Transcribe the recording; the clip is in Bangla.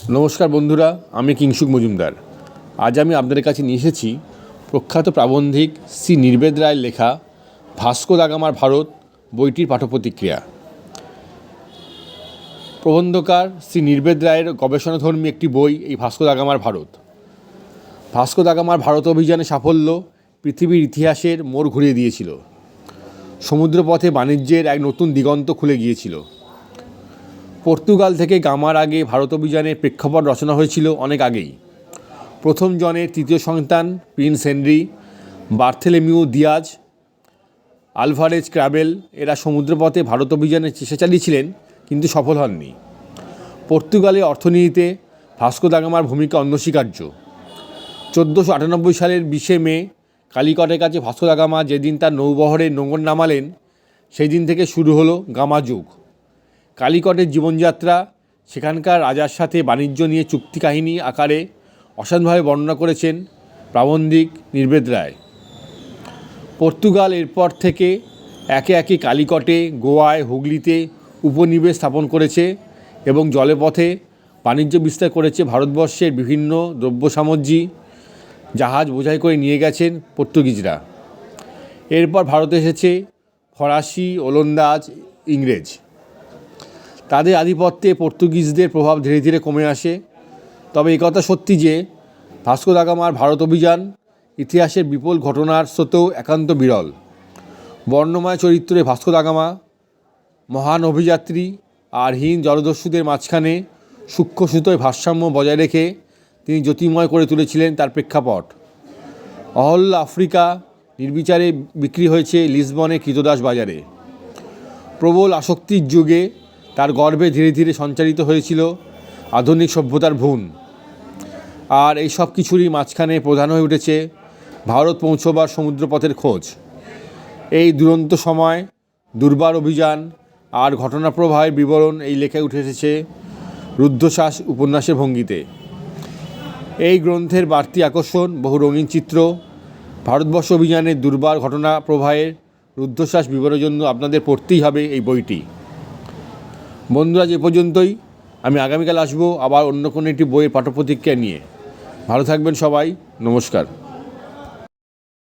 নমস্কার বন্ধুরা, আমি কিংশুক মজুমদার। আজ আমি আপনাদের কাছে নিয়ে এসেছি প্রখ্যাত প্রাবন্ধিক শ্রী নির্বেদ রায়ের লেখা ভাস্কো দা গামার ভারত বইটির পাঠ্যপ্রতিক্রিয়া। প্রবন্ধকার শ্রী নির্বেদ রায়ের গবেষণাধর্মী একটি বই এই ভাস্কো দা গামার ভারত। ভাস্কো দা গামার ভারত অভিযানে সাফল্য পৃথিবীর ইতিহাসের মোড় ঘুরিয়ে দিয়েছিল। সমুদ্রপথে বাণিজ্যের এক নতুন দিগন্ত খুলে গিয়েছিল। পর্তুগাল থেকে গামার আগে ভারত অভিযানের প্রেক্ষাপট রচনা হয়েছিল অনেক আগেই। প্রথম জনের তৃতীয় সন্তান প্রিন্স হেনরি, বার্থেলেমিউ দিয়াজ, আলভারেজ ক্রাবেল এরা সমুদ্রপথে ভারত অভিযানের চেষ্টা চালিয়েছিলেন, কিন্তু সফল হননি। পর্তুগালের অর্থনীতিতে ভাস্কো দা গামার ভূমিকা অনস্বীকার্য। 1498 সালের 20 মে কালিকটের কাছে ভাস্কো দা গামা যেদিন তার নৌবহরে নোঙর নামালেন, সেই দিন থেকে শুরু হলো গামা যুগ। কালিকটের জীবনযাত্রা, সেখানকার রাজার সাথে বাণিজ্য নিয়ে চুক্তি কাহিনী আকারে অসাধারণভাবে বর্ণনা করেছেন প্রাবন্ধিক নির্বেদ রায়। পর্তুগাল এরপর থেকে একে একে কালিকটে, গোয়ায়, হুগলিতে উপনিবেশ স্থাপন করেছে এবং জলপথে বাণিজ্য বিস্তার করেছে। ভারতবর্ষের বিভিন্ন দ্রব্য সামগ্রী জাহাজ বোঝাই করে নিয়ে গেছেন পর্তুগিজরা। এরপর ভারতে এসেছে ফরাসি, ওলন্দাজ, ইংরেজ। তাদের আধিপত্যে পর্তুগিজদের প্রভাব ধীরে ধীরে কমে আসে। তবে একথা সত্যি যে ভাস্কো দা গামার ভারত অভিযান ইতিহাসের বিপুল ঘটনার স্রোতেও একান্ত বিরল। বর্ণময় চরিত্রে ভাস্কো দা গামা মহান অভিযাত্রী আর হীন জলদস্যুদের মাঝখানে সূক্ষ্ম সুতোয় ভারসাম্য বজায় রেখে তিনি জ্যোতির্ময় করে তুলেছিলেন তার প্রেক্ষাপট। অহল্য আফ্রিকা নির্বিচারে বিক্রি হয়েছে লিসবনের কৃতদাস বাজারে। প্রবল আসক্তির যুগে তার গর্ভে ধীরে ধীরে সঞ্চারিত হয়েছিল আধুনিক সভ্যতার ভ্রূণ। আর এই সব কিছুরই মাঝখানে প্রধান হয়ে উঠেছে ভারত পৌঁছবার সমুদ্রপথের খোঁজ। এই দুরন্ত সময়, দুর্বার অভিযান আর ঘটনাপ্রবাহের বিবরণ এই লেখায় উঠে এসেছে রুদ্ধশ্বাস উপন্যাসের ভঙ্গিতে। এই গ্রন্থের বাড়তি আকর্ষণ বহু রঙিন চিত্র। ভারতবর্ষ অভিযানের দুর্বার ঘটনা প্রবাহের রুদ্ধশ্বাস বিবরণের জন্য আপনাদের পড়তেই হবে এই বইটি। বন্ধুরা, যে পর্যন্তই। আমি আগামীকাল আসবো আবার অন্য কোনো একটি বইয়ের পাঠ্যপ্রতিক্রিয়া নিয়ে। ভালো থাকবেন সবাই। নমস্কার।